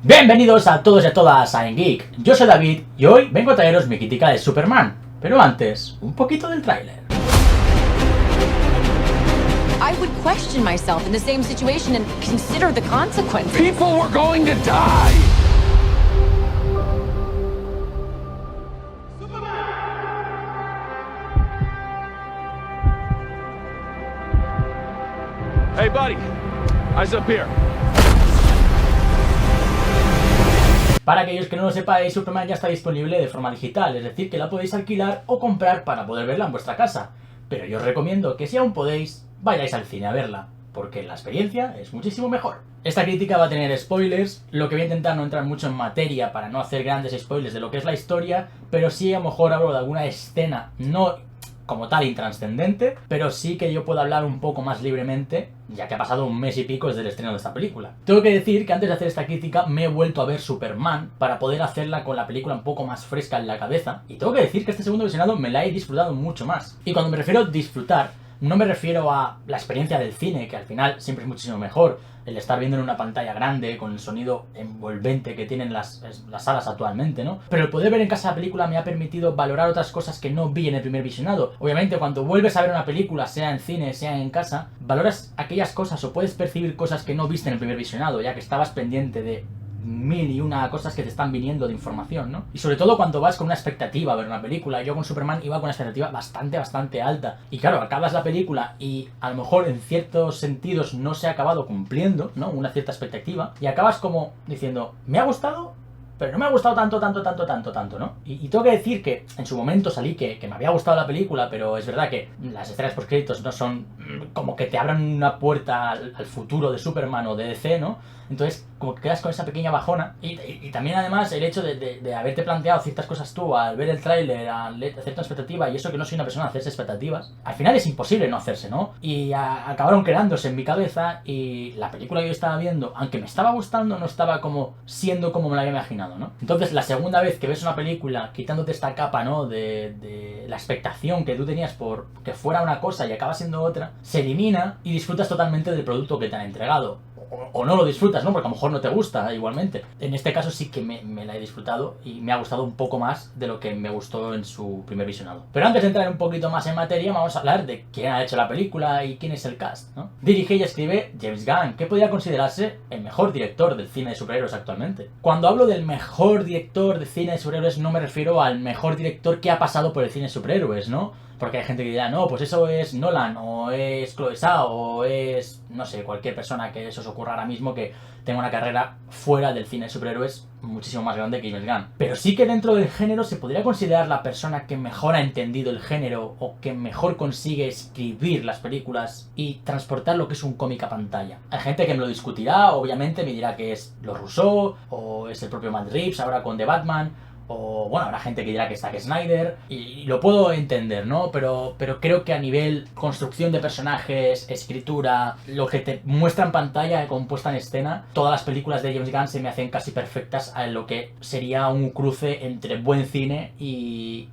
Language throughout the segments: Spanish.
Bienvenidos a todos y a todas a Geek. Yo soy David y hoy vengo a traeros mi crítica de Superman. Pero antes, un poquito del tráiler. I would question myself in the same situation and consider the consequences. People were going to die! Hey, buddy. Eyes up here. Para aquellos que no lo sepáis, Superman ya está disponible de forma digital, es decir, que la podéis alquilar o comprar para poder verla en vuestra casa. Pero yo os recomiendo que si aún podéis, vayáis al cine a verla, porque la experiencia es muchísimo mejor. Esta crítica va a tener spoilers, lo que voy a intentar no entrar mucho en materia para no hacer grandes spoilers de lo que es la historia, pero sí a lo mejor hablo de alguna escena, no como tal intranscendente, pero sí que yo puedo hablar un poco más libremente, ya que ha pasado un mes y pico desde el estreno de esta película. Tengo que decir que antes de hacer esta crítica me he vuelto a ver Superman para poder hacerla con la película un poco más fresca en la cabeza, y tengo que decir que este segundo visionado me la he disfrutado mucho más. Y cuando me refiero a disfrutar, no me refiero a la experiencia del cine, que al final siempre es muchísimo mejor, el estar viendo en una pantalla grande, con el sonido envolvente que tienen las salas actualmente, ¿no? Pero el poder ver en casa la película me ha permitido valorar otras cosas que no vi en el primer visionado. Obviamente, cuando vuelves a ver una película, sea en cine, sea en casa, valoras aquellas cosas o puedes percibir cosas que no viste en el primer visionado, ya que estabas pendiente de mil y una cosas que te están viniendo de información, ¿no? Y sobre todo cuando vas con una expectativa a ver una película. Yo con Superman iba con una expectativa bastante alta. Y claro, acabas la película y a lo mejor en ciertos sentidos no se ha acabado cumpliendo, ¿no? Una cierta expectativa. Y acabas como diciendo, ¿me ha gustado? Pero no me ha gustado tanto, ¿no? Y tengo que decir que en su momento salí que me había gustado la película, pero es verdad que las escenas postcréditos no son como que te abran una puerta al futuro de Superman o de DC, ¿no? Entonces, como que quedas con esa pequeña bajona. Y también, además, el hecho de haberte planteado ciertas cosas tú al ver el tráiler, al hacer tu expectativa, y eso que no soy una persona a hacerse expectativas, al final es imposible no hacerse, ¿no? Y acabaron quedándose en mi cabeza, y la película que yo estaba viendo, aunque me estaba gustando, no estaba como siendo como me la había imaginado, ¿no? Entonces, la segunda vez que ves una película, quitándote esta capa, ¿no? De la expectación que tú tenías por que fuera una cosa y acaba siendo otra, se elimina y disfrutas totalmente del producto que te han entregado. O no lo disfrutas, ¿no? Porque a lo mejor no te gusta igualmente. En este caso sí que me la he disfrutado y me ha gustado un poco más de lo que me gustó en su primer visionado. Pero antes de entrar un poquito más en materia, vamos a hablar de quién ha hecho la película y quién es el cast, ¿no? Dirige y escribe James Gunn, que podría considerarse el mejor director del cine de superhéroes actualmente. Cuando hablo del mejor director de cine de superhéroes no me refiero al mejor director que ha pasado por el cine de superhéroes, ¿no? Porque hay gente que dirá, no, pues eso es Nolan, o es Chloe Zhao, o es, no sé, cualquier persona que eso os ocurra ahora mismo que tenga una carrera fuera del cine de superhéroes muchísimo más grande que James Gunn. Pero sí que dentro del género se podría considerar la persona que mejor ha entendido el género o que mejor consigue escribir las películas y transportar lo que es un cómic a pantalla. Hay gente que me lo discutirá, obviamente me dirá que es los Russo, o es el propio Matt Reeves ahora con The Batman, o bueno, habrá gente que dirá que es Zack Snyder, y lo puedo entender, ¿no? Pero creo que a nivel construcción de personajes, escritura, lo que te muestra en pantalla, compuesta en escena, todas las películas de James Gunn se me hacen casi perfectas a lo que sería un cruce entre buen cine y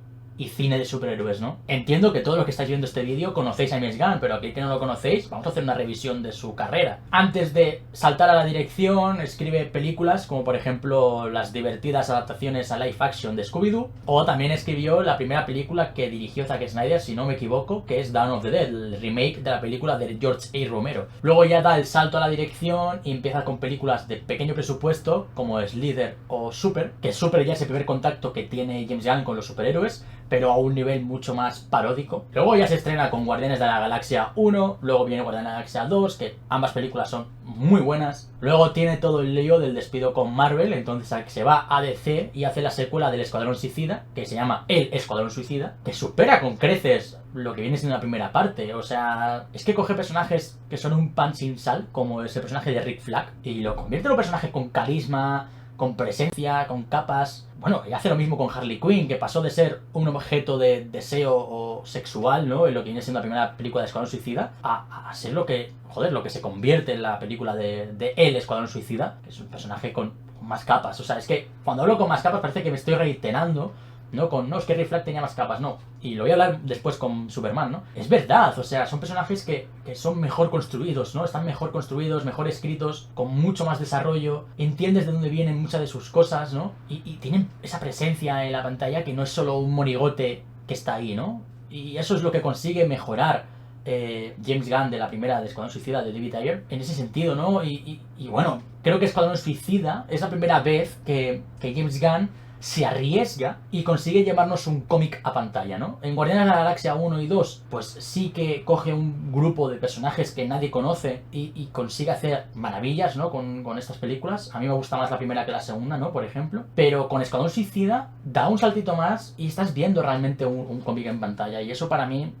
cine de superhéroes, ¿no? Entiendo que todos los que estáis viendo este vídeo conocéis a James Gunn, pero aquí que no lo conocéis, vamos a hacer una revisión de su carrera. Antes de saltar a la dirección, escribe películas como por ejemplo las divertidas adaptaciones a live action de Scooby-Doo, o también escribió la primera película que dirigió Zack Snyder, si no me equivoco, que es Dawn of the Dead, el remake de la película de George A. Romero. Luego ya da el salto a la dirección y empieza con películas de pequeño presupuesto como Slither o Super, que Super ya es el primer contacto que tiene James Gunn con los superhéroes, pero a un nivel mucho más paródico. Luego ya se estrena con Guardianes de la Galaxia 1, luego viene Guardianes de la Galaxia 2, que ambas películas son muy buenas. Luego tiene todo el lío del despido con Marvel, entonces se va a DC y hace la secuela del Escuadrón Suicida, que se llama El Escuadrón Suicida, que supera con creces lo que viene siendo la primera parte. O sea, es que coge personajes que son un pan sin sal, como ese personaje de Rick Flag, y lo convierte en un personaje con carisma, con presencia, con capas. Bueno, y hace lo mismo con Harley Quinn, que pasó de ser un objeto de deseo o sexual, ¿no? En lo que viene siendo la primera película de Escuadrón Suicida, a ser lo que, joder, lo que se convierte en la película de El Escuadrón Suicida, que es un personaje con más capas. O sea, es que cuando hablo con más capas parece que me estoy reiterando, ¿no? No, es que Rick Flag tenía más capas, no. Y lo voy a hablar después con Superman, ¿no? Es verdad, o sea, son personajes que son mejor construidos, ¿no? Están mejor construidos, mejor escritos, con mucho más desarrollo, entiendes de dónde vienen muchas de sus cosas, ¿no? Y tienen esa presencia en la pantalla que no es solo un monigote que está ahí, ¿no? Y eso es lo que consigue mejorar James Gunn de la primera de Escuadrón Suicida de David Ayer, en ese sentido, ¿no? Y bueno, creo que Escuadrón Suicida es la primera vez que James Gunn se arriesga y consigue llevarnos un cómic a pantalla, ¿no? En Guardianes de la Galaxia 1 y 2, pues sí que coge un grupo de personajes que nadie conoce y consigue hacer maravillas, ¿no? Con estas películas. A mí me gusta más la primera que la segunda, ¿no? Por ejemplo. Pero con Escuadrón Suicida da un saltito más y estás viendo realmente un cómic en pantalla. Y eso para mí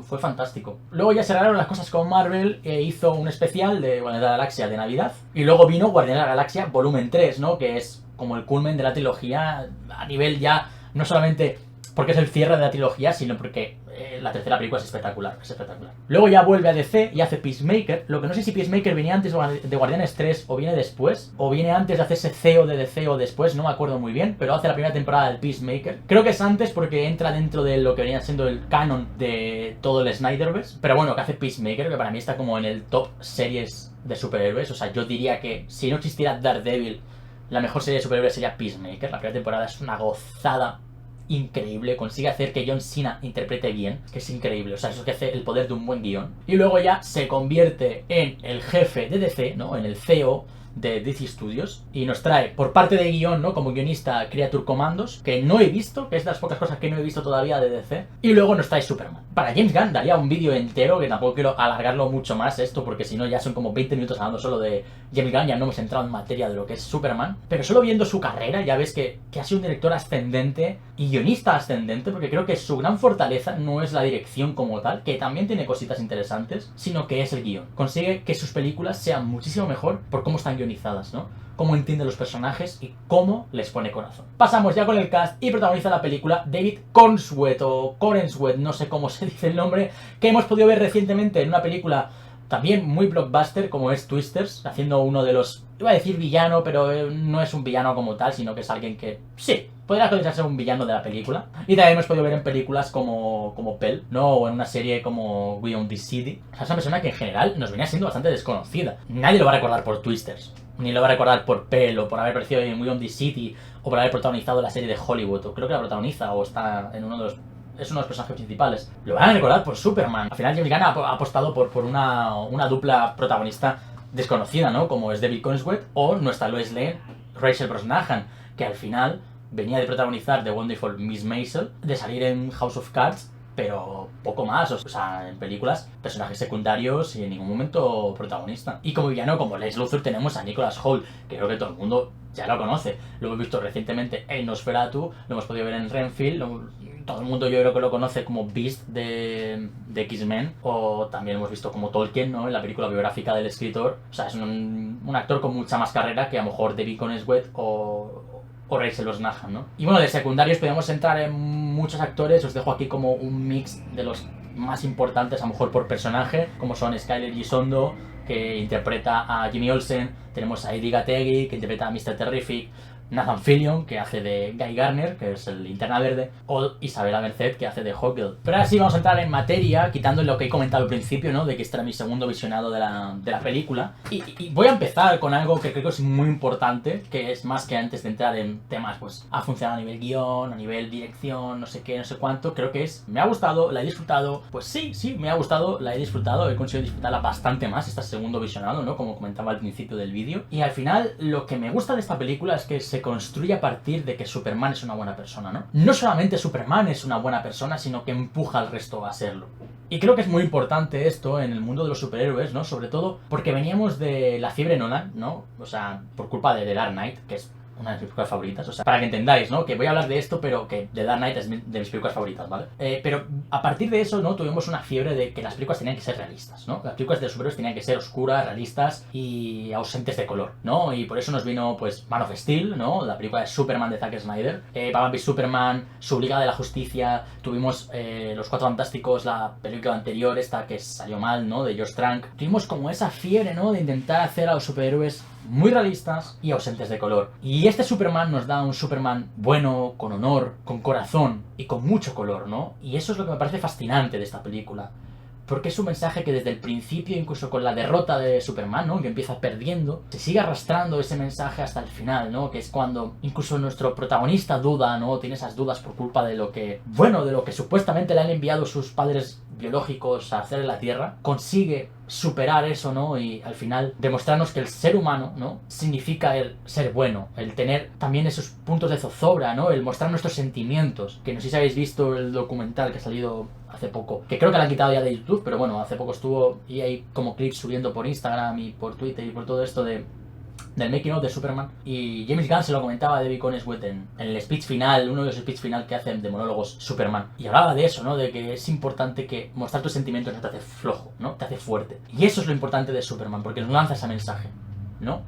fue fantástico. Luego ya se arreglaron las cosas con Marvel e hizo un especial de Guardianes de la Galaxia de Navidad. Y luego vino Guardianes de la Galaxia volumen 3, ¿no? Que es como el culmen de la trilogía a nivel ya, no solamente porque es el cierre de la trilogía, sino porque la tercera película es espectacular, es espectacular. Luego ya vuelve a DC y hace Peacemaker, lo que no sé si Peacemaker venía antes de Guardianes 3 o viene después, o viene antes de hacerse CEO de DC o después, no me acuerdo muy bien, pero hace la primera temporada del Peacemaker. Creo que es antes porque entra dentro de lo que venía siendo el canon de todo el Snyderverse, pero bueno, que hace Peacemaker, que para mí está como en el top series de superhéroes, o sea, yo diría que si no existiera Daredevil, la mejor serie de superhéroes sería Peacemaker. La primera temporada es una gozada increíble, consigue hacer que John Cena interprete bien, que es increíble, o sea, eso que hace el poder de un buen guión. Y luego ya se convierte en el jefe de DC, ¿no? En el CEO de DC Studios, y nos trae por parte de guión, ¿no? Como guionista, Creature Commandos, que no he visto, que es de las pocas cosas que no he visto todavía de DC, y luego nos trae Superman. Para James Gunn daría un vídeo entero, que tampoco quiero alargarlo mucho más esto, porque si no ya son como 20 minutos hablando solo de James Gunn, ya no hemos entrado en materia de lo que es Superman, pero solo viendo su carrera ya ves que ha sido un director ascendente y guionista ascendente, porque creo que su gran fortaleza no es la dirección como tal, que también tiene cositas interesantes, sino que es el guión. Consigue que sus películas sean muchísimo mejor por cómo están guionizadas, ¿no? Cómo entiende los personajes y cómo les pone corazón. Pasamos ya con el cast y protagoniza la película David Corenswet o Corenswet, no sé cómo se dice el nombre, que hemos podido ver recientemente en una película también muy blockbuster como es Twisters, haciendo uno de los, iba a decir villano, pero no es un villano como tal, sino que es alguien que, sí, podría considerarse un villano de la película. Y también hemos podido ver en películas como Pell, ¿no? O en una serie como We Own This City. O sea, es una persona que en general nos venía siendo bastante desconocida. Nadie lo va a recordar por Twisters, ni lo va a recordar por Pell, o por haber aparecido en We Own This City, o por haber protagonizado la serie de Hollywood, o creo que la protagoniza, o está en uno de los... es uno de los personajes principales. Lo van a recordar por Superman. Al final James Gunn ha apostado por una dupla protagonista desconocida, ¿no? Como es David Corenswet o nuestra Lois Lane, Rachel Brosnahan, que al final venía de protagonizar The Wonderful Miss Maisel, de salir en House of Cards, pero poco más, o sea, en películas, personajes secundarios y en ningún momento protagonista. Y como villano, como Lex Luthor, tenemos a Nicholas Hoult, que creo que todo el mundo ya lo conoce. Lo hemos visto recientemente en Nosferatu, lo hemos podido ver en Renfield, todo el mundo yo creo que lo conoce como Beast de X-Men, o también hemos visto como Tolkien, ¿no? En la película biográfica del escritor. O sea, es un actor con mucha más carrera que a lo mejor David Corenswet o Rachel Brosnahan, ¿no? Y bueno, de secundarios podemos entrar en muchos actores, os dejo aquí como un mix de los más importantes a lo mejor por personaje, como son Skyler Gisondo, que interpreta a Jimmy Olsen, tenemos a Eddie Gattegi, que interpreta a Mr. Terrific, Nathan Fillion, que hace de Guy Garner, que es el Linterna Verde, o Isabella Merced, que hace de Hawkgirl. Pero ahora sí vamos a entrar en materia, quitando lo que he comentado al principio, ¿no? De que este era mi segundo visionado de la película. Y voy a empezar con algo que creo que es muy importante, que es más que antes de entrar en temas, pues, ha funcionado a nivel guión, a nivel dirección, no sé qué, no sé cuánto, creo que es, me ha gustado, la he disfrutado, pues sí, me ha gustado, la he disfrutado, he conseguido disfrutarla bastante más, este segundo visionado, ¿no? Como comentaba al principio del vídeo. Y al final, lo que me gusta de esta película es que se construye a partir de que Superman es una buena persona, ¿no? No solamente Superman es una buena persona, sino que empuja al resto a serlo. Y creo que es muy importante esto en el mundo de los superhéroes, ¿no? Sobre todo porque veníamos de la fiebre Nolan, ¿no? O sea, por culpa de The Dark Knight, que es una de mis películas favoritas, o sea, para que entendáis, ¿no? Que voy a hablar de esto, pero que The Dark Knight es de mis películas favoritas, ¿vale? Pero a partir de eso, ¿no? Tuvimos una fiebre de que las películas tenían que ser realistas, ¿no? Las películas de superhéroes tenían que ser oscuras, realistas y ausentes de color, ¿no? Y por eso nos vino, pues, Man of Steel, ¿no? La película de Superman de Zack Snyder, Batman v Superman, Su Liga de la Justicia, tuvimos Los Cuatro Fantásticos, la película anterior, esta que salió mal, ¿no? De Josh Trank. Tuvimos como esa fiebre, ¿no? De intentar hacer a los superhéroes muy realistas y ausentes de color. Y este Superman nos da un Superman bueno, con honor, con corazón y con mucho color, ¿no? Y eso es lo que me parece fascinante de esta película. Porque es un mensaje que desde el principio, incluso con la derrota de Superman, ¿no? Que empieza perdiendo, se sigue arrastrando ese mensaje hasta el final, ¿no? Que es cuando incluso nuestro protagonista duda, ¿no? Tiene esas dudas por culpa de lo que, bueno, de lo que supuestamente le han enviado sus padres biológicos a hacer en la Tierra. Consigue superar eso, ¿no? Y al final demostrarnos que el ser humano, ¿no? Significa el ser bueno, el tener también esos puntos de zozobra, ¿no? El mostrar nuestros sentimientos. Que no sé si habéis visto el documental que ha salido hace poco, que creo que lo han quitado ya de YouTube, pero bueno, hace poco estuvo y hay como clips subiendo por Instagram y por Twitter y por todo esto del making of de Superman, y James Gunn se lo comentaba a David Corenswet en el speech final, uno de los speech final que hacen de monólogos Superman, y hablaba de eso, ¿no? De que es importante que mostrar tus sentimientos no te hace flojo, ¿no? Te hace fuerte. Y eso es lo importante de Superman, porque nos lanza ese mensaje, ¿no?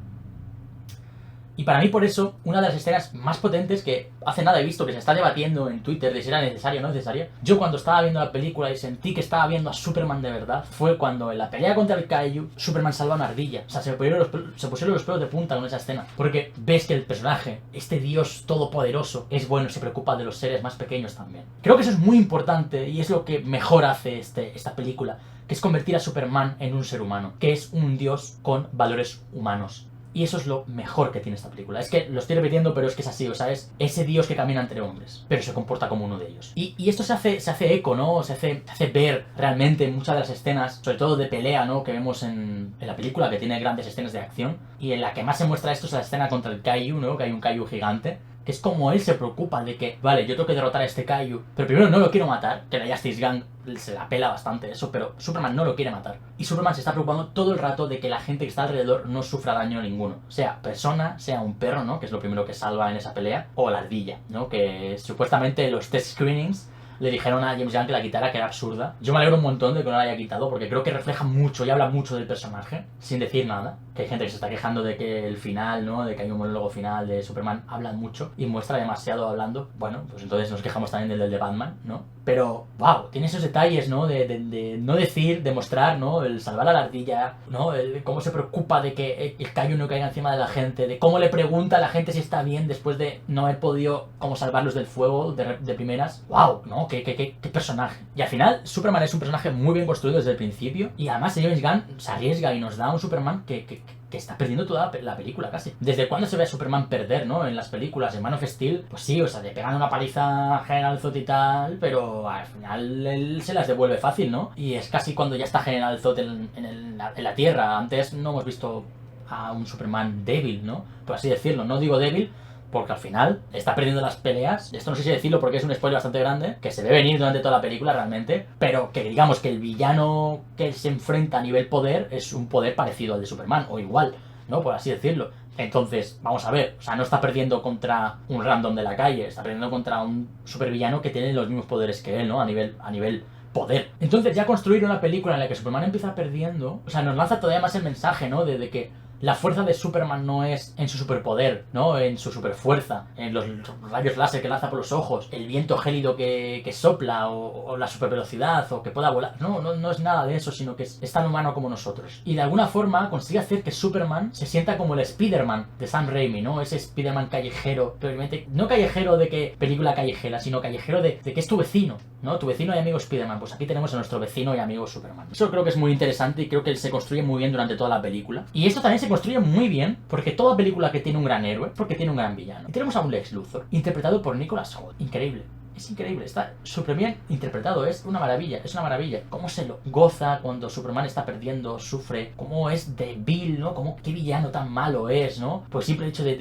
Y para mí, por eso, una de las escenas más potentes que hace nada he visto que se está debatiendo en Twitter de si era necesaria o no necesaria, yo cuando estaba viendo la película y sentí que estaba viendo a Superman de verdad, fue cuando en la pelea contra el Kaiju, Superman salva a una ardilla. O sea, se pusieron los pelos de punta con esa escena, porque ves que el personaje, este dios todopoderoso, es bueno y se preocupa de los seres más pequeños también. Creo que eso es muy importante y es lo que mejor hace esta película, que es convertir a Superman en un ser humano, que es un dios con valores humanos. Y eso es lo mejor que tiene esta película. Es que lo estoy repitiendo, pero es que es así, o sea, es ese dios que camina entre hombres, pero se comporta como uno de ellos. Y esto se hace eco, ¿no? Se hace ver realmente muchas de las escenas, sobre todo de pelea, ¿no? Que vemos en la película, que tiene grandes escenas de acción. Y en la que más se muestra esto es la escena contra el Kaiju, ¿no? Que hay un Kaiju gigante. Que es como él se preocupa de que, vale, yo tengo que derrotar a este Kaiju, pero primero no lo quiero matar, que la Justice Gang se la pela bastante eso, pero Superman no lo quiere matar. Y Superman se está preocupando todo el rato de que la gente que está alrededor no sufra daño ninguno. Sea persona, sea un perro, ¿no? Que es lo primero que salva en esa pelea, o la ardilla, ¿no? Que supuestamente los test screenings le dijeron a James Gunn que la quitara, que era absurda. Yo me alegro un montón de que no la haya quitado, porque creo que refleja mucho y habla mucho del personaje, sin decir nada. Que hay gente que se está quejando de que el final, ¿no? De que hay un monólogo final de Superman, habla mucho y muestra demasiado hablando. Bueno, pues entonces nos quejamos también del de Batman, ¿no? Pero, wow, tiene esos detalles, ¿no? De no decir, de mostrar, ¿no? El salvar a la ardilla, ¿no? El cómo se preocupa de que el Kaiju no caiga encima de la gente, de cómo le pregunta a la gente si está bien después de no haber podido como salvarlos del fuego de primeras. Wow, ¿no? ¿Qué personaje? Y al final, Superman es un personaje muy bien construido desde el principio, y además James Gunn se arriesga y nos da un Superman que está perdiendo toda la película casi. ¿Desde cuándo se ve a Superman perder, no? En las películas, en Man of Steel, pues sí, o sea, le pegan una paliza a General Zod y tal, pero al final él se las devuelve fácil, ¿no? Y es casi cuando ya está General Zod en la Tierra. Antes no hemos visto a un Superman débil, ¿no? Por así decirlo. No digo débil porque al final está perdiendo las peleas. Esto no sé si decirlo porque es un spoiler bastante grande, que se ve venir durante toda la película realmente, pero que digamos que el villano que se enfrenta a nivel poder es un poder parecido al de Superman, o igual, ¿no? Por así decirlo. Entonces, vamos a ver, o sea, no está perdiendo contra un random de la calle, está perdiendo contra un supervillano que tiene los mismos poderes que él, ¿no? A nivel poder. Entonces ya construir una película en la que Superman empieza perdiendo, o sea, nos lanza todavía más el mensaje, ¿no? De que la fuerza de Superman no es en su superpoder, ¿no? En su superfuerza, en los rayos láser que lanza por los ojos, el viento gélido que sopla, o la supervelocidad, o que pueda volar. No es nada de eso, sino que es tan humano como nosotros. Y de alguna forma consigue hacer que Superman se sienta como el Spider-Man de Sam Raimi, ¿no? Ese Spider-Man callejero, probablemente no callejero de que película callejera, sino callejero de que es tu vecino, ¿no? Tu vecino y amigo Spider-Man. Pues aquí tenemos a nuestro vecino y amigo Superman. Eso creo que es muy interesante y creo que se construye muy bien durante toda la película. Y esto también se construye muy bien porque toda película que tiene un gran héroe, porque tiene un gran villano. Y tenemos a un Lex Luthor, interpretado por Nicholas Hoult. Increíble. Es increíble, está súper bien interpretado, es una maravilla, cómo se lo goza cuando Superman está perdiendo, sufre, cómo es débil, ¿no? Cómo, qué villano tan malo es, ¿no? Por el simple hecho de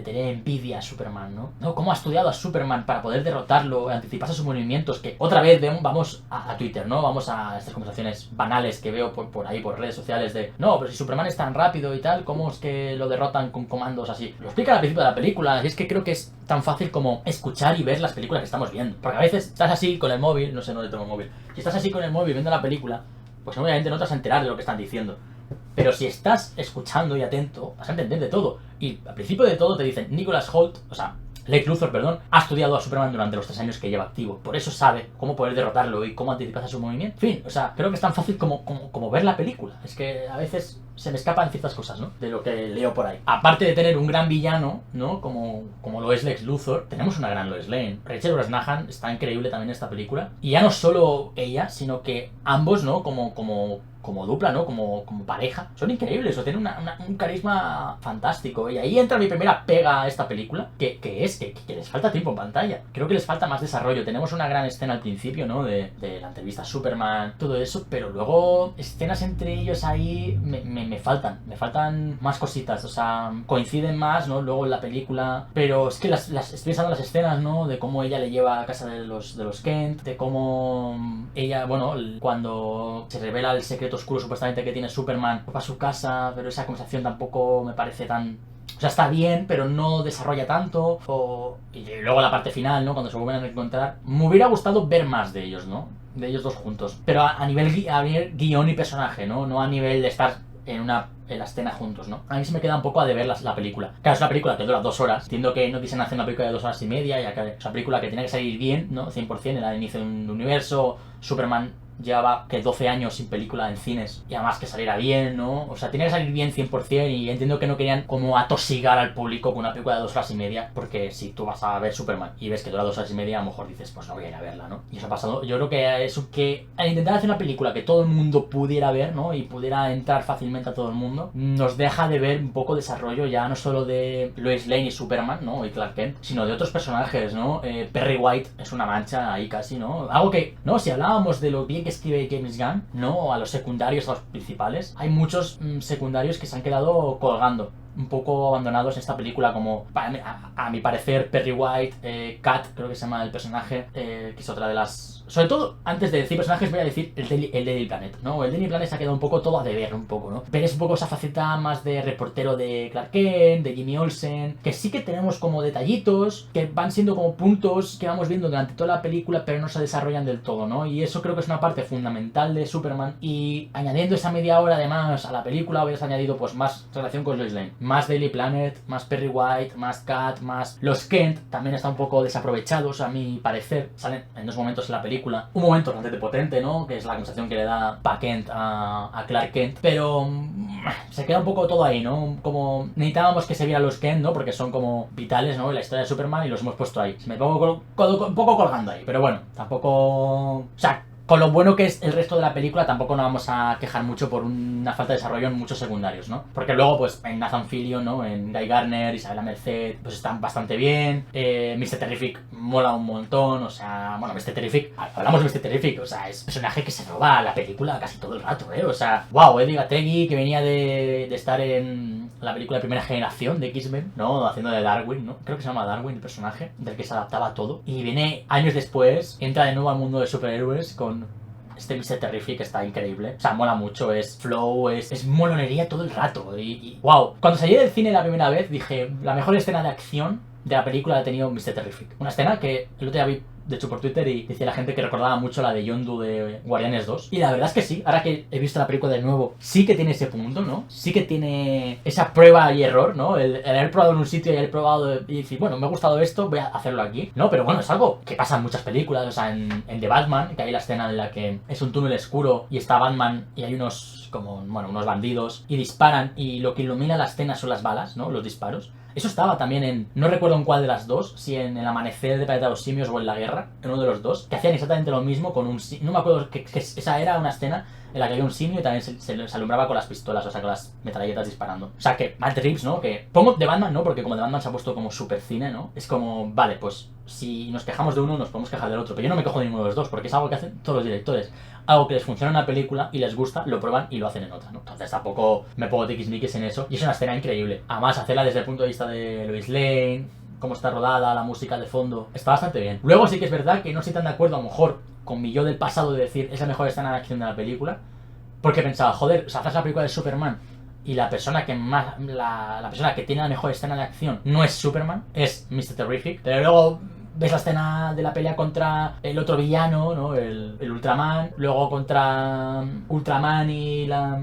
tener envidia a Superman, ¿no? Cómo ha estudiado a Superman para poder derrotarlo, anticiparse a sus movimientos, que otra vez vamos a Twitter, ¿no? Vamos a estas conversaciones banales que veo por ahí, por redes sociales de, no, pero si Superman es tan rápido y tal, ¿cómo es que lo derrotan con comandos así? Lo explica al principio de la película, y es que creo que es tan fácil como escuchar y ver las películas que estamos viendo. Porque a veces estás así con el móvil, no sé dónde tengo el móvil, si estás así con el móvil viendo la película, pues obviamente no te vas a enterar de lo que están diciendo. Pero si estás escuchando y atento, vas a entender de todo. Y al principio de todo te dicen Nicholas Hoult, o sea, Lex Luthor, perdón, ha estudiado a Superman durante los 3 años que lleva activo. Por eso sabe cómo poder derrotarlo y cómo anticiparse su movimiento. En fin, o sea, creo que es tan fácil como ver la película. Es que a veces se me escapan ciertas cosas, ¿no? De lo que leo por ahí. Aparte de tener un gran villano, ¿no? Como lo es Lex Luthor, tenemos una gran Lois Lane. Rachel Brosnahan está increíble también en esta película. Y ya no solo ella, sino que ambos, ¿no? Como dupla, ¿no? Como pareja. Son increíbles, o tienen un carisma fantástico. Y ahí entra mi primera pega a esta película, que les falta tiempo en pantalla. Creo que les falta más desarrollo. Tenemos una gran escena al principio, ¿no? De la entrevista a Superman, todo eso, pero luego escenas entre ellos ahí me faltan más cositas. O sea, coinciden más, ¿no? Luego en la película, pero es que estoy pensando las escenas, ¿no? De cómo ella le lleva a casa de los Kent, de cómo ella, bueno, cuando se revela el secreto oscuro supuestamente que tiene Superman, va a su casa, pero esa conversación tampoco me parece tan... O sea, está bien, pero no desarrolla tanto. Y luego la parte final, ¿no? Cuando se vuelven a encontrar. Me hubiera gustado ver más de ellos, ¿no? De ellos dos juntos. Pero a nivel guión y personaje, ¿no? No a nivel de estar en la escena juntos, ¿no? A mí se me queda un poco a deber la película. Claro, es una película que dura 2 horas. Entiendo que no quisieran hacer una película de 2 horas y media, ya que es una película que tiene que salir bien, ¿no? 100%, era el inicio de un universo. Superman llevaba que 12 años sin película en cines y además que saliera bien, ¿no? O sea, tenía que salir bien 100% y entiendo que no querían como atosigar al público con una película de 2 horas y media, porque si tú vas a ver Superman y ves que dura 2 horas y media, a lo mejor dices, pues no voy a ir a verla, ¿no? Y eso ha pasado. Yo creo que eso, que al intentar hacer una película que todo el mundo pudiera ver, ¿no? Y pudiera entrar fácilmente a todo el mundo, nos deja de ver un poco desarrollo ya no solo de Lois Lane y Superman, ¿no? Y Clark Kent, sino de otros personajes, ¿no? Perry White es una mancha ahí casi, ¿no? Algo que, ¿no? Si hablábamos de lo bien que escribe James Gunn, ¿no? A los secundarios, a los principales, hay muchos secundarios que se han quedado colgando, un poco abandonados en esta película, como a mi parecer Perry White, Kat, creo que se llama el personaje, que es otra de las... Sobre todo, antes de decir personajes, voy a decir el Daily Planet, ¿no? El Daily Planet se ha quedado un poco todo a deber, un poco, ¿no? Pero es un poco esa faceta más de reportero de Clark Kent, de Jimmy Olsen, que sí que tenemos como detallitos, que van siendo como puntos que vamos viendo durante toda la película, pero no se desarrollan del todo, ¿no? Y eso creo que es una parte fundamental de Superman. Y añadiendo esa media hora además a la película, hubieras añadido pues más relación con Lois Lane, más Daily Planet, más Perry White, más Kat, más los Kent, también están un poco desaprovechados a mi parecer. Salen en 2 momentos en la película. Un momento bastante potente, ¿no? Que es la conversación que le da Pa Kent a Clark Kent, pero se queda un poco todo ahí, ¿no? Como necesitábamos que se viera los Kent, ¿no? Porque son como vitales, ¿no? En la historia de Superman y los hemos puesto ahí. Se me pongo un poco colgando ahí, pero bueno, tampoco... O sea, con lo bueno que es el resto de la película, tampoco nos vamos a quejar mucho por una falta de desarrollo en muchos secundarios, ¿no? Porque luego, pues, en Nathan Fillion, ¿no? En Guy Gardner, Isabella Merced, pues están bastante bien. Mr. Terrific mola un montón, o sea... Bueno, Mr. Terrific... Hablamos de Mr. Terrific, o sea, es un personaje que se roba la película casi todo el rato, ¿eh? O sea, wow, Eddie Gategui, que venía de estar en la película de Primera Generación de X-Men, ¿no? Haciendo de Darwin, ¿no? Creo que se llama Darwin el personaje, del que se adaptaba a todo. Y viene años después, entra de nuevo al mundo de superhéroes con... Este Mr. Terrific está increíble. O sea, mola mucho, es flow, es molonería todo el rato. Y wow. Cuando salí del cine la primera vez, dije, la mejor escena de acción de la película la ha tenido Mr. Terrific. Una escena que el otro día vi, de hecho, por Twitter, y decía la gente que recordaba mucho la de Yondu de Guardianes 2. Y la verdad es que sí, ahora que he visto la película de nuevo, sí que tiene ese punto, ¿no? Sí que tiene esa prueba y error, ¿no? El haber probado en un sitio y haber probado y decir, bueno, me ha gustado esto, voy a hacerlo aquí, ¿no? Pero bueno, es algo que pasa en muchas películas, o sea, en The Batman, que hay la escena en la que es un túnel oscuro y está Batman y hay unos bandidos y disparan y lo que ilumina la escena son las balas, ¿no? Los disparos. Eso estaba también en... No recuerdo en cuál de las dos, si en El Amanecer de Planeta de los Simios o en La Guerra, en uno de los dos, que hacían exactamente lo mismo con un... No me acuerdo que esa era una escena en la que había un simio y también se alumbraba con las pistolas, o sea, con las metralletas disparando. O sea, que Matt Reeves, ¿no? Que pongo de Batman, ¿no? Porque como de Batman se ha puesto como super cine, ¿no? Es como, vale, pues si nos quejamos de uno, nos podemos quejar del otro. Pero yo no me quejo de ninguno de los dos, porque es algo que hacen todos los directores. Algo que les funciona en una película y les gusta, lo prueban y lo hacen en otra, ¿no? Entonces tampoco me pongo tiquismiquis en eso. Y es una escena increíble. Además, hacerla desde el punto de vista de Lois Lane, cómo está rodada, la música de fondo, está bastante bien. Luego sí que es verdad que no estoy tan de acuerdo, a lo mejor, con mi yo del pasado de decir es la mejor escena de acción de la película. Porque pensaba, joder, o sea, haces la película de Superman y la persona que la persona que tiene la mejor escena de acción no es Superman, es Mr. Terrific. Pero luego ves la escena de la pelea contra el otro villano, ¿no? El Ultraman, luego contra Ultraman y la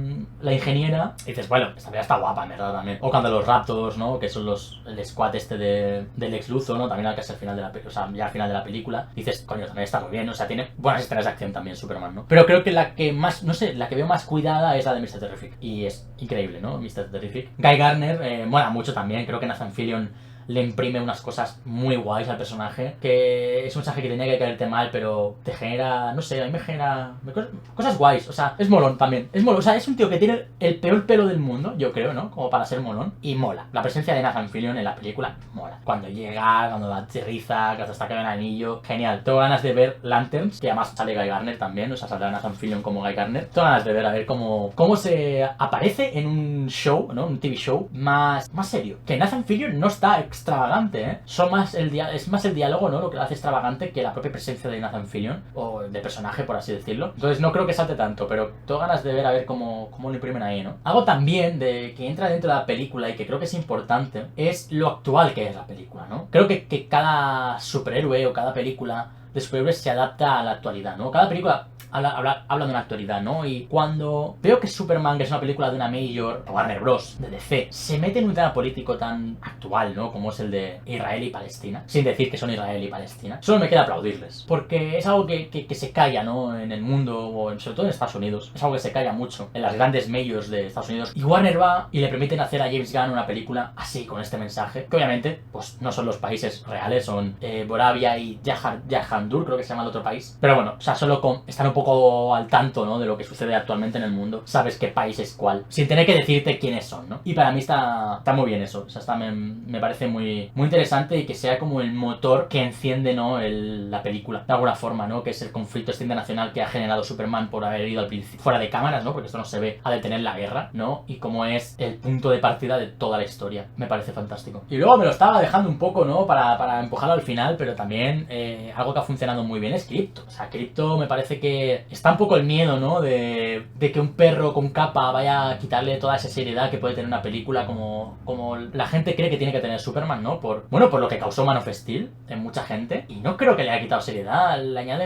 ingeniera, y dices, bueno, esta pelea está guapa, en verdad, también. O cuando los Raptors, ¿no? Que son el squad este del Lex Luthor, ¿no? También al que es el final de la película, o sea, ya al final de la película, dices, coño, también está muy bien, o sea, tiene buenas escenas de acción también Superman, ¿no? Pero creo que la que más, no sé, la que veo más cuidada es la de Mr. Terrific, y es increíble, ¿no? Mr. Terrific. Guy Gardner mola mucho también, creo que Nathan Fillion le imprime unas cosas muy guays al personaje, que es un mensaje que tenía que caerte mal, pero te genera, no sé, a mí me genera cosas guays, o sea, es molón también, es molón, o sea, es un tío que tiene el peor pelo del mundo, yo creo, ¿no? Como para ser molón, y mola. La presencia de Nathan Fillion en la película mola. Cuando llega, cuando aterriza, que hasta está cayendo el anillo, genial. Tengo ganas de ver Lanterns, que además sale Guy Gardner también, o sea, saldrá Nathan Fillion como Guy Gardner. Tengo ganas de ver, a ver cómo se aparece en un show, ¿no? Un TV show más serio. Que Nathan Fillion no está extravagante, ¿eh? Es más el diálogo, ¿no? Lo que lo hace extravagante que la propia presencia de Nathan Fillion, o de personaje, por así decirlo. Entonces no creo que salte tanto, pero tengo ganas de ver a ver cómo lo imprimen ahí, ¿no? Algo también de que entra dentro de la película y que creo que es importante es lo actual que es la película, ¿no? Creo que cada superhéroe o cada película de superhéroes se adapta a la actualidad, ¿no? Cada película habla de una actualidad, ¿no? Y cuando veo que Superman, que es una película de una Major, o Warner Bros., de DC, se mete en un tema político tan actual, ¿no? Como es el de Israel y Palestina, sin decir que son Israel y Palestina, solo me queda aplaudirles. Porque es algo que se calla, ¿no? En el mundo, o sobre todo en Estados Unidos. Es algo que se calla mucho en las grandes Majors de Estados Unidos. Y Warner va y le permiten hacer a James Gunn una película así, con este mensaje, que obviamente, pues no son los países reales, son Boravia y Jahandur, creo que se llama el otro país. Pero bueno, o sea, solo están un poco al tanto, ¿no? De lo que sucede actualmente en el mundo. Sabes qué país es cuál, sin tener que decirte quiénes son, ¿no? Y para mí está muy bien eso. O sea, me parece muy interesante, y que sea como el motor que enciende, ¿no? La película, de alguna forma, ¿no? Que es el conflicto este internacional que ha generado Superman por haber ido al principio fuera de cámaras, ¿no? Porque esto no se ve, a detener la guerra, ¿no? Y cómo es el punto de partida de toda la historia. Me parece fantástico. Y luego me lo estaba dejando un poco, ¿no? Para empujarlo al final, pero también algo que ha funcionado muy bien es Crypto. O sea, Crypto me parece que está un poco el miedo, ¿no? De que un perro con capa vaya a quitarle toda esa seriedad que puede tener una película como la gente cree que tiene que tener Superman, ¿no? Por lo que causó Man of Steel en mucha gente. Y no creo que le haya quitado seriedad. Le añade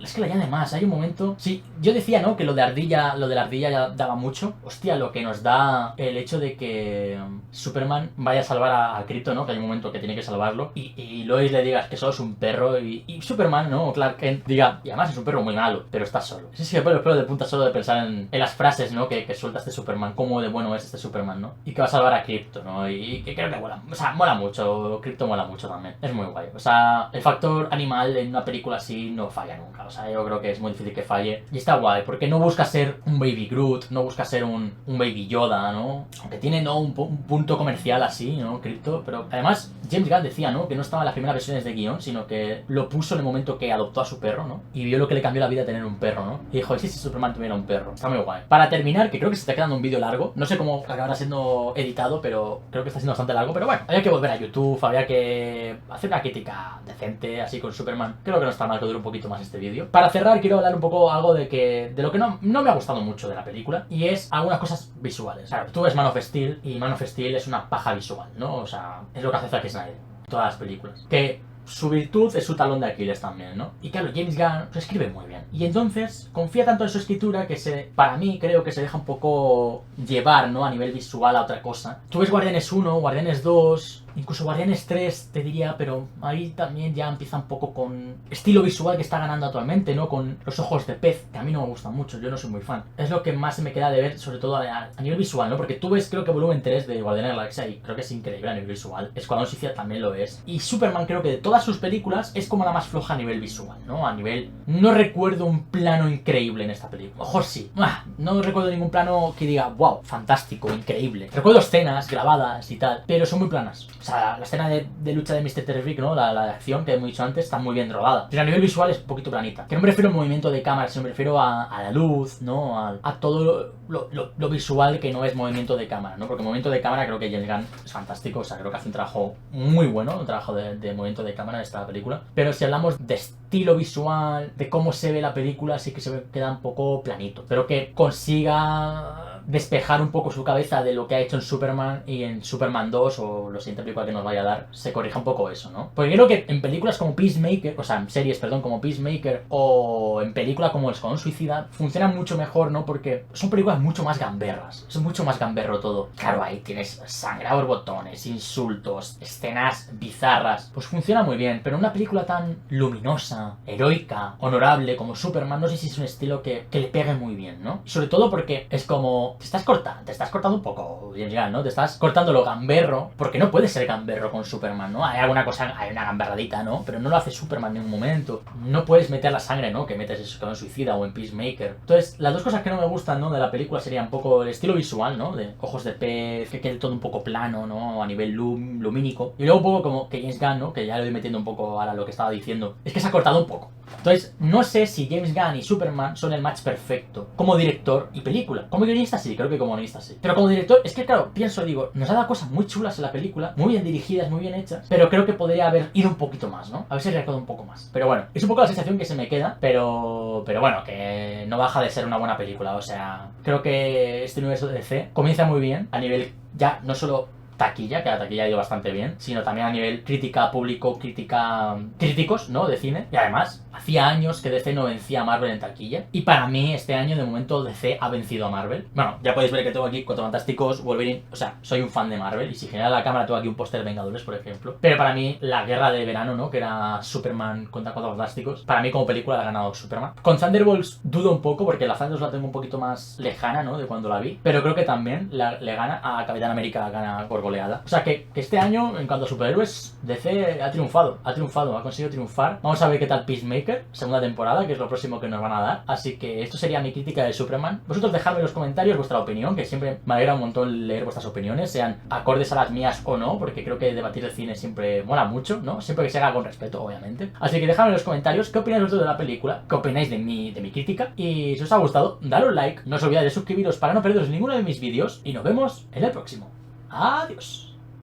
es que le añade más. Hay un momento... Sí, yo decía, ¿no? Que lo de la ardilla ya daba mucho. Hostia, lo que nos da el hecho de que Superman vaya a salvar a Krypto, ¿no? Que hay un momento que tiene que salvarlo. Y Lois le digas que solo es un perro. Y Superman, ¿no? Clark Kent diga, y además es un perro muy malo, pero está solo. Sí, sí, pero de punta solo de pensar en las frases, ¿no? Que suelta este Superman, cómo de bueno es este Superman, ¿no? Y que va a salvar a Krypto, ¿no? Y que creo que mola. O sea, mola mucho. Krypto mola mucho también. Es muy guay. O sea, el factor animal en una película así no falla nunca. O sea, yo creo que es muy difícil que falle. Y está guay, porque no busca ser un Baby Groot, no busca ser un Baby Yoda, ¿no? Aunque tiene, ¿no? Un punto comercial así, ¿no? Krypto, pero además James Gunn decía, ¿no? Que no estaba en las primeras versiones de guión, sino que lo puso en el momento que adoptó a su perro, ¿no? Y vio lo que le cambió la vida tener un perro, ¿no? Y dijo, ¿y si Superman tuviera un perro? Está muy guay. Para terminar, que creo que se está quedando un vídeo largo, no sé cómo acabará siendo editado, pero creo que está siendo bastante largo, pero bueno, había que volver a YouTube, había que hacer una crítica decente, así con Superman. Creo que no está mal que dure un poquito más este vídeo. Para cerrar, quiero hablar un poco algo de lo que no me ha gustado mucho de la película, y es algunas cosas visuales. Claro, tú ves Man of Steel, y Man of Steel es una paja visual, ¿no? O sea, es lo que hace Zack Snyder en todas las películas. Que su virtud es su talón de Aquiles también, ¿no? Y claro, James Gunn lo escribe muy bien. Y entonces confía tanto en su escritura que para mí creo que se deja un poco llevar, ¿no? A nivel visual a otra cosa. Tú ves Guardianes 1, Guardianes 2... Incluso Guardianes 3 te diría, pero ahí también ya empieza un poco con estilo visual que está ganando actualmente, ¿no? Con los ojos de pez, que a mí no me gustan mucho, yo no soy muy fan. Es lo que más me queda de ver, sobre todo a nivel visual, ¿no? Porque tú ves, creo que volumen 3 de Guardianes de la Galaxia y creo que es increíble a nivel visual. Escuadrón Suicida también lo es. Y Superman creo que de todas sus películas es como la más floja a nivel visual, ¿no? A nivel... No recuerdo un plano increíble en esta película. Ojo, sí. No recuerdo ningún plano que diga, wow, fantástico, increíble. Recuerdo escenas grabadas y tal, pero son muy planas. O sea, la escena de lucha de Mr. Terrific, ¿no? La de acción que hemos dicho antes, está muy bien rodada. Pero a nivel visual es un poquito planita. Que no me refiero al movimiento de cámara, sino me refiero a la luz, ¿no? A todo lo visual que no es movimiento de cámara, ¿no? Porque el movimiento de cámara creo que James Gunn es fantástico. O sea, creo que hace un trabajo muy bueno, un trabajo de movimiento de cámara en esta película. Pero si hablamos de estilo visual, de cómo se ve la película, sí que se queda un poco planito. Pero que consiga despejar un poco su cabeza de lo que ha hecho en Superman, y en Superman 2 o la siguiente película que nos vaya a dar se corrija un poco eso, ¿no? Porque creo que en películas como Peacemaker, o sea, en series, perdón, como Peacemaker, o en películas como El Escuadrón Suicida, funcionan mucho mejor, ¿no? Porque son películas mucho más gamberras, es mucho más gamberro todo. Claro, ahí tienes sangre a borbotones, insultos, escenas bizarras, pues funciona muy bien, pero una película tan luminosa, heroica, honorable como Superman, no sé si es un estilo que le pegue muy bien, ¿no? Y sobre todo porque es como, te estás cortando un poco, James Gunn, ¿no? Te estás cortando lo gamberro, porque no puedes ser gamberro con Superman, ¿no? Hay alguna cosa, hay una gamberradita, ¿no? Pero no lo hace Superman en un momento. No puedes meter la sangre, ¿no? Que metes eso en Suicida o en Peacemaker. Entonces, las dos cosas que no me gustan, ¿no? De la película serían un poco el estilo visual, ¿no? De ojos de pez, que quede todo un poco plano, ¿no? A nivel lumínico. Y luego un poco como que James Gunn, ¿no? Que ya le voy metiendo un poco ahora lo que estaba diciendo. Es que se ha cortado un poco. Entonces, no sé si James Gunn y Superman son el match perfecto como director y película. Como guionista sí, creo que como guionista sí. Pero como director, es que claro, digo, nos ha dado cosas muy chulas en la película, muy bien dirigidas, muy bien hechas, pero creo que podría haber ido un poquito más, ¿no? A ver si recaudado un poco más. Pero bueno, es un poco la sensación que se me queda, pero bueno, que no baja de ser una buena película. O sea, creo que este universo de DC comienza muy bien a nivel ya no solo taquilla, que la taquilla ha ido bastante bien, sino también a nivel crítica, público, críticos, ¿no? De cine. Y además, hacía años que DC no vencía a Marvel en taquilla. Y para mí, este año, de momento, DC ha vencido a Marvel. Bueno, ya podéis ver que tengo aquí Cuatro Fantásticos, Wolverine. O sea, soy un fan de Marvel. Y si genera la cámara, tengo aquí un póster de Vengadores, por ejemplo. Pero para mí, la guerra de verano, ¿no? Que era Superman contra Cuatro Fantásticos. Para mí, como película, la ha ganado Superman. Con Thunderbolts dudo un poco, porque la Thunderbolts la tengo un poquito más lejana, ¿no? De cuando la vi. Pero creo que también le gana a Capitán América, gana por goleada. O sea que este año, en cuanto a superhéroes, DC ha triunfado, ha conseguido triunfar. Vamos a ver qué tal Peacemaker, segunda temporada, que es lo próximo que nos van a dar. Así que esto sería mi crítica de Superman. Vosotros dejadme en los comentarios vuestra opinión, que siempre me alegra un montón leer vuestras opiniones, sean acordes a las mías o no, porque creo que debatir de cine siempre mola mucho, ¿no? Siempre que se haga con respeto, obviamente. Así que dejadme en los comentarios qué opináis vosotros de la película, qué opináis de mi crítica, y si os ha gustado, dadle un like, no os olvidéis de suscribiros para no perderos ninguno de mis vídeos, y nos vemos en el próximo. Adiós.